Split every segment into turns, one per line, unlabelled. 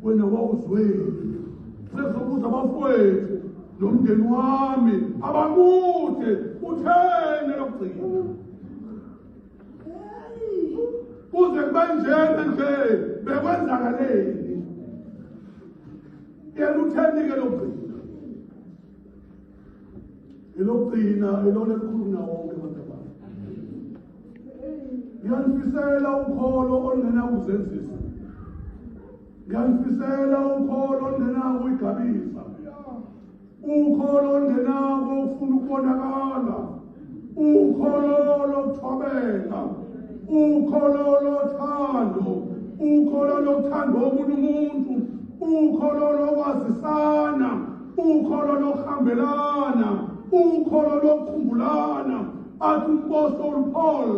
wena wawuzweli. Sekuzobuza abafowethu nomndeni wami abakude uthene lokugcina. Kuze kube njena nje bekwenzakaleni. Yena utheni-ke lokugcina. Elokugcina ilona elikhuluma wonke abantu abami. Ngiyanifisela ukholo olungenakuzenzisa. Ngiyanifisela ukholo olungenako uyigabisa. Ukholo olungenako ufuna ukubonakala. Ukholo lokuthobeka. Ukholo lothando. Ukholo lokuthanda omunye umuntu. Ukholo lokwazisana. Ukholo lokuhambelana. Ukholo lokukhumbulana. Athi umpostoli Paul,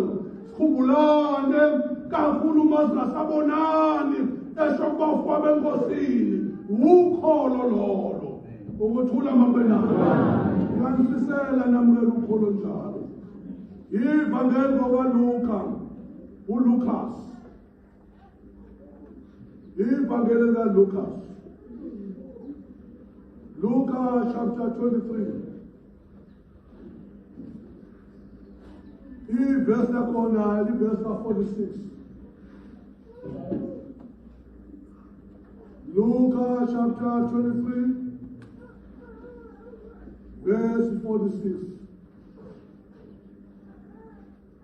sikhumbulane kakhulu uma singasabonani esho kubafa benkosini. Ukholo lolo ukuthula amabelana. Ngiyanifisela namukela ukholo njalo. Ivangeli kaLuka, uLukas. Ivangeli kaLukas. Luka chapter 23. Verse lakhona verse 46. Luka chapter 23 verse 46.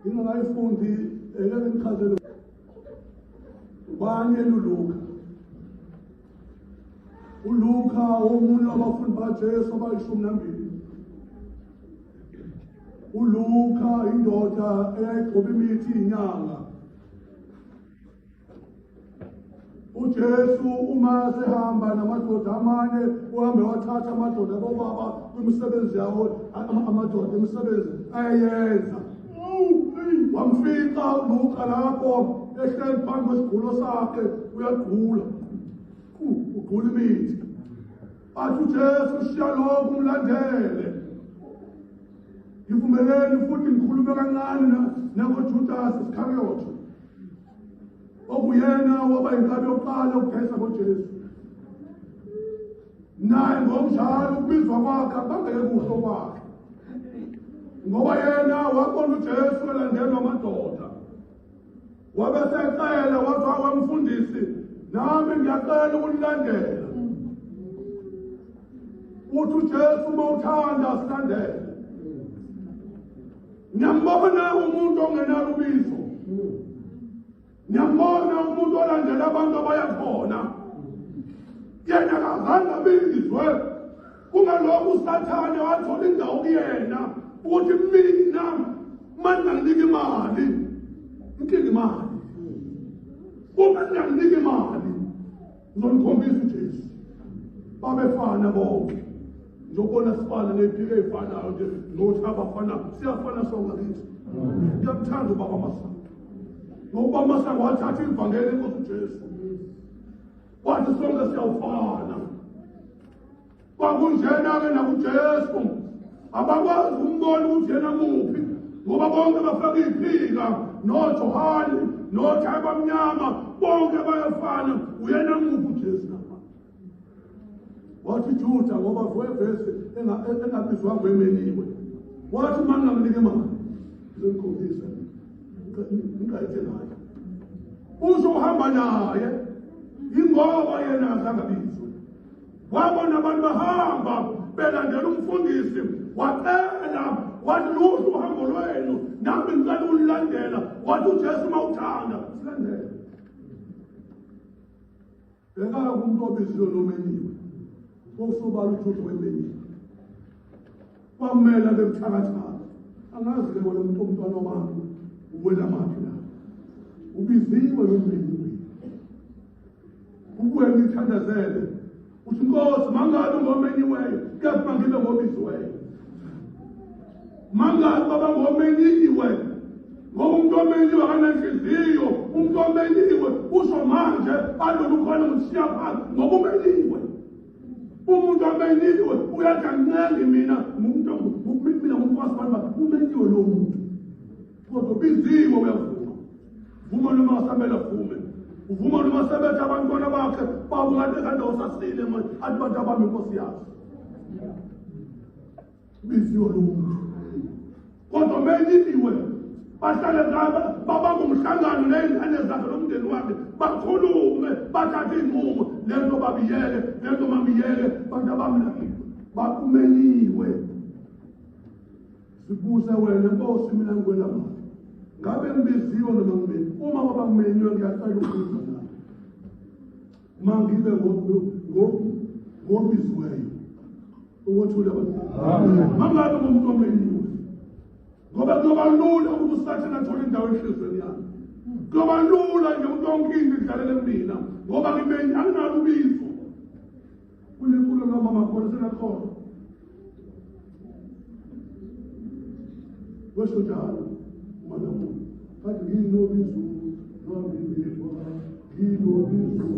Ingayifundi elenichazelo bani uLuka. uLuka omunye wabafundi baJesu abayishumi nambili. uLuka indoda eyayigcoba imithi inyanga. uJesu uma sehamba namadoda amanye uhambe wathatha amadoda bobaba kwimisebenzi yawo amadoda imisebenzi ayenza. Wamfica uLuka lapho ehleli phambi kwesigqulo sakhe uyagula. Ugula imithi. Athi uJesu shiya lokhu umlandele. Ngivumeleni futhi ngikhulume kancane nakoJudas Iscariot. Okuyena waba inkabi yokuqala ukugeza koJesu. Naye ngokunjalo ukubizwa kwakhe bangeke kuhle kwakhe. Ngoba yena wabona uJesu elandelwa amadoda. Wabe secela wathi wamfundisi, nami ngiyacela ukulandela. Uthi uJesu uma uthanda silandele. Ngiyambona umuntu ongenalo ubizo. Ngiyambona umuntu olandela abantu abayakhona. Yena akazange abizwe. Kungalokhu uSathane wathola indawo kuyena ukuthi mina manje nginika imali. Ngike imali. Uma nginika imali ngizomkhombisa uJesu. Babefana bonke. Ngizobona sifana nephike ezifanayo nje nothi abafana siyafana sonke kithi. Ngiyakuthanda ubaba Masango. Ngoba Masango wathatha ivangeli lenkosi uJesu. Wathi sonke siyafana. Kwakunjena-ke nakuJesu. Abakwazi umbona ukuthi yena muphi. Ngoba bonke bafaka iphika noJohane noJayi abamnyama bonke bayafana. Uyena muphi uJesu lapha. Wathi Juda ngoba vese engabizwa ngwemeniwe. Wathi uma ngingamnika imali ngizomkhombisa. Ngingayithe naye. Uzohamba naye ingoba yena akangabizwe. Wabona abantu bahamba belandela umfundisi. Wacela wathi luhle uhambo lwenu nami ngicela ukulilandela. Wathi uJesu uma uthanda silandele. Beka umuntu obiziwe nomeniwe. Kosobala uJuda wemeniwe. Kwamela bemthakathaka. Angazi ke wona umntwana wabantu uwela maphi la. Ubiziwe nomeniwe. Ukuwe ngithandazele. Uthi Nkosi mangabe ngomeniweyo kepha ngibe ngobiziweyo. Mangabe baba ngomeniwe. Ngoba umuntu omeniwe akananhliziyo. Umuntu omeniwe usho manje alolu khona ngisiya phansi ngoba umeniwe. Umuntu omeniwe uyathi angincengi mina umuntu mina ngumfasi bani umeniwe lo muntu. Kodwa biziwe uyavuma. Vuma noma asambela vume. uvuma lumasebenza abantwana bakhe babungade kade usasile manje athi bantu abami inkosi yakhe biziwe lomuntu kodwa menyiwe bahlale ngaba babanga umhlangano nezingane zakhe nomndeni wakhe bakhulume bathathe inqumo lento babiyele lento mamiyele bantu abami bakumenyiwe sibuze wena Nkosi mina ngikwela mali ngabe ngibiziwe noma ngibeni uma babakumenyiwe ngiyacela ukubuza nami mangibe ngobiziweyo ukuthula mangabe umuntu omenyiwe ngoba kuyoba lula ukuthi usathane athole indawo enhlizweni yami kuyoba lula nje umuntu wonke into idlalele mina ngoba anginalo ubizo kulenkulu kamama khona senakhona wesho njalo umana muntu bathi nginobizo nobizwa nginobizo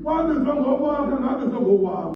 Wabizwa ngokwakhe ngabizwa ngokwami